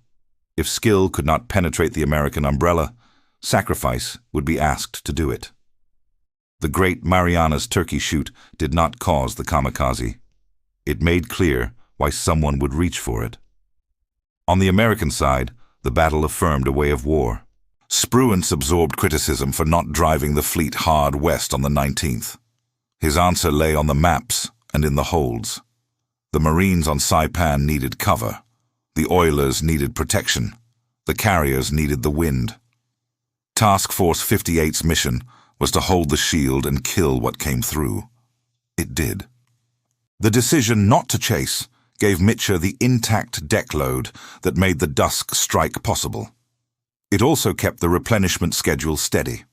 [SPEAKER 1] If skill could not penetrate the American umbrella, sacrifice would be asked to do it. The great Marianas turkey shoot did not cause the kamikaze. It made clear why someone would reach for it. On the American side, the battle affirmed a way of war. Spruance absorbed criticism for not driving the fleet hard west on the 19th. His answer lay on the maps and in the holds. The Marines on Saipan needed cover. The oilers needed protection. The carriers needed the wind. Task Force 58's mission was to hold the shield and kill what came through. It did. The decision not to chase gave Mitscher the intact deck load that made the dusk strike possible. It also kept the replenishment schedule steady.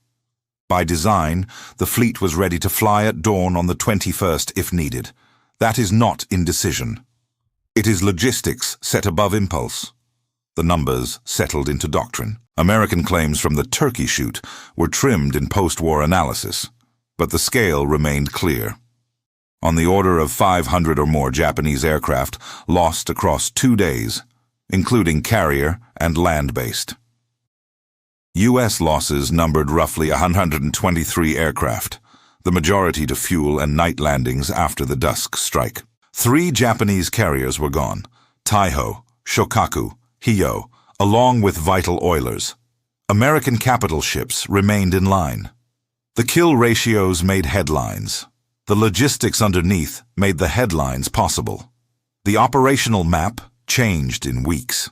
[SPEAKER 1] By design, the fleet was ready to fly at dawn on the 21st if needed. That is not indecision. It is logistics set above impulse. The numbers settled into doctrine. American claims from the turkey shoot were trimmed in post-war analysis, but the scale remained clear. On the order of 500 or more Japanese aircraft lost across 2 days, including carrier and land-based. U.S. losses numbered roughly 123 aircraft, the majority to fuel and night landings after the dusk strike. 3 Japanese carriers were gone: Taihō, Shōkaku, Hiyō, along with vital oilers. American capital ships remained in line. The kill ratios made headlines. The logistics underneath made the headlines possible. The operational map changed in weeks.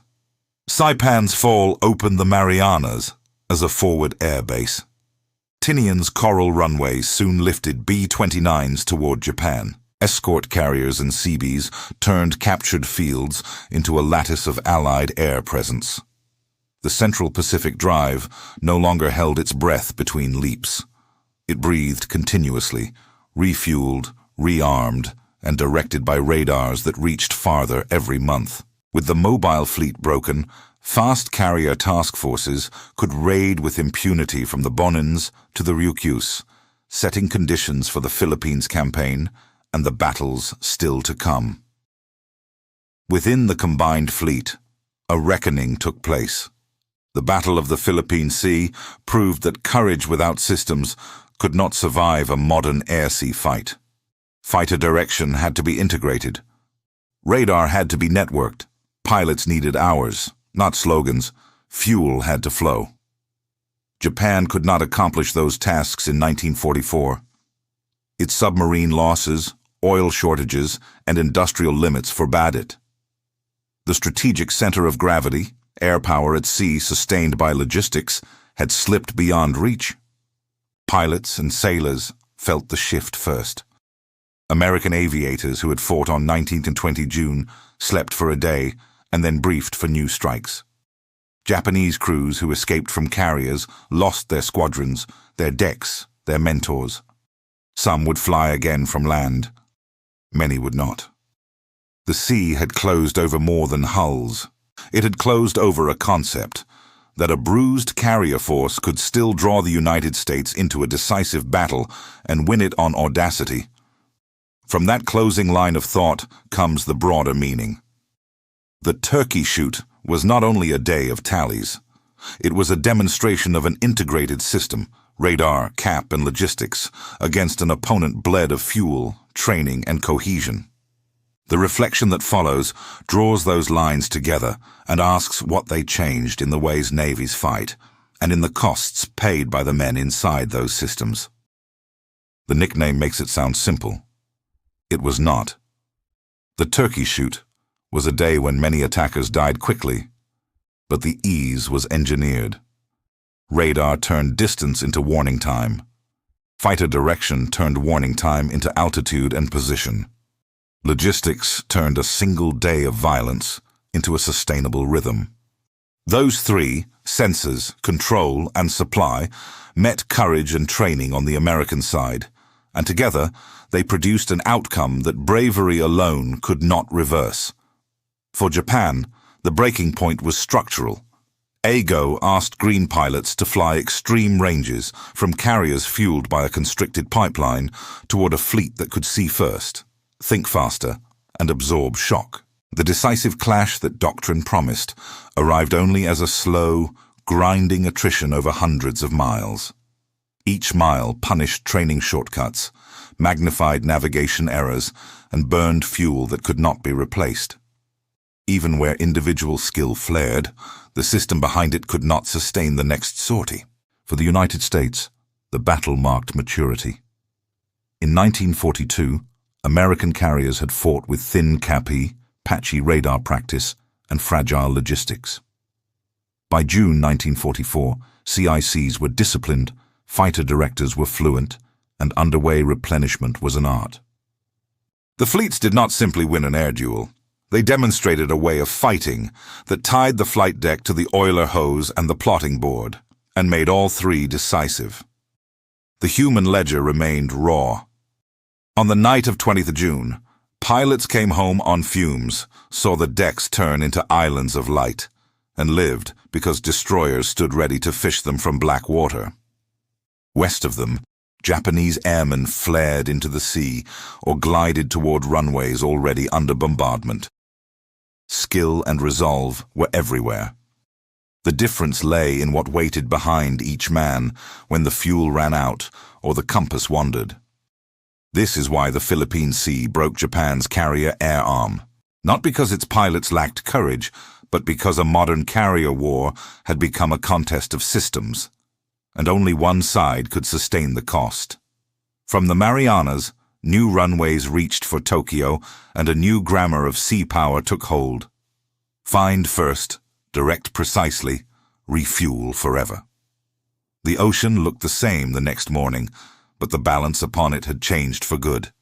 [SPEAKER 1] Saipan's fall opened the Marianas as a forward air base. Tinian's coral runways soon lifted B-29s toward Japan. Escort carriers and Seabees turned captured fields into a lattice of Allied air presence. The Central Pacific Drive no longer held its breath between leaps. It breathed continuously, refueled, rearmed, and directed by radars that reached farther every month. With the mobile fleet broken, fast carrier task forces could raid with impunity from the Bonins to the Ryukyus, setting conditions for the Philippines campaign and the battles still to come. Within the combined fleet, a reckoning took place. The Battle of the Philippine Sea proved that courage without systems could not survive a modern air-sea fight. Fighter direction had to be integrated. Radar had to be networked. Pilots needed hours, not slogans. Fuel had to flow. Japan could not accomplish those tasks in 1944. Its submarine losses, oil shortages, and industrial limits forbade it. The strategic center of gravity, air power at sea sustained by logistics, had slipped beyond reach. Pilots and sailors felt the shift first. American aviators who had fought on 19th and 20 June slept for a day and then briefed for new strikes. Japanese crews who escaped from carriers lost their squadrons, their decks, their mentors. Some would fly again from land. Many would not. The sea had closed over more than hulls. It had closed over a concept that a bruised carrier force could still draw the United States into a decisive battle and win it on audacity. From that closing line of thought comes the broader meaning. The turkey shoot was not only a day of tallies. It was a demonstration of an integrated system, radar, cap, and logistics, against an opponent bled of fuel, training, and cohesion. The reflection that follows draws those lines together and asks what they changed in the ways navies fight, and in the costs paid by the men inside those systems. The nickname makes it sound simple. It was not. The turkey shoot was a day when many attackers died quickly, but the ease was engineered. Radar turned distance into warning time. Fighter direction turned warning time into altitude and position. Logistics turned a single day of violence into a sustainable rhythm. Those three, sensors, control, and supply, met courage and training on the American side, and together they produced an outcome that bravery alone could not reverse. For Japan, the breaking point was structural. Hiyō asked green pilots to fly extreme ranges from carriers fueled by a constricted pipeline toward a fleet that could see first, think faster, and absorb shock. The decisive clash that doctrine promised arrived only as a slow, grinding attrition over hundreds of miles. Each mile punished training shortcuts, magnified navigation errors, and burned fuel that could not be replaced. Even where individual skill flared, the system behind it could not sustain the next sortie. For the United States, the battle marked maturity. In 1942, American carriers had fought with thin CAPI, patchy radar practice, and fragile logistics. By June 1944, CICs were disciplined, fighter directors were fluent, and underway replenishment was an art. The fleets did not simply win an air duel. They demonstrated a way of fighting that tied the flight deck to the oiler hose and the plotting board, and made all three decisive. The human ledger remained raw. On the night of 20th June, pilots came home on fumes, saw the decks turn into islands of light, and lived because destroyers stood ready to fish them from black water. West of them, Japanese airmen flared into the sea or glided toward runways already under bombardment. Skill and resolve were everywhere. The difference lay in what waited behind each man when the fuel ran out or the compass wandered. This is why the Philippine Sea broke Japan's carrier air arm, not because its pilots lacked courage, but because a modern carrier war had become a contest of systems, and only one side could sustain the cost. From the Marianas, new runways reached for Tokyo, and a new grammar of sea power took hold. Find first, direct precisely, refuel forever. The ocean looked the same the next morning, but the balance upon it had changed for good.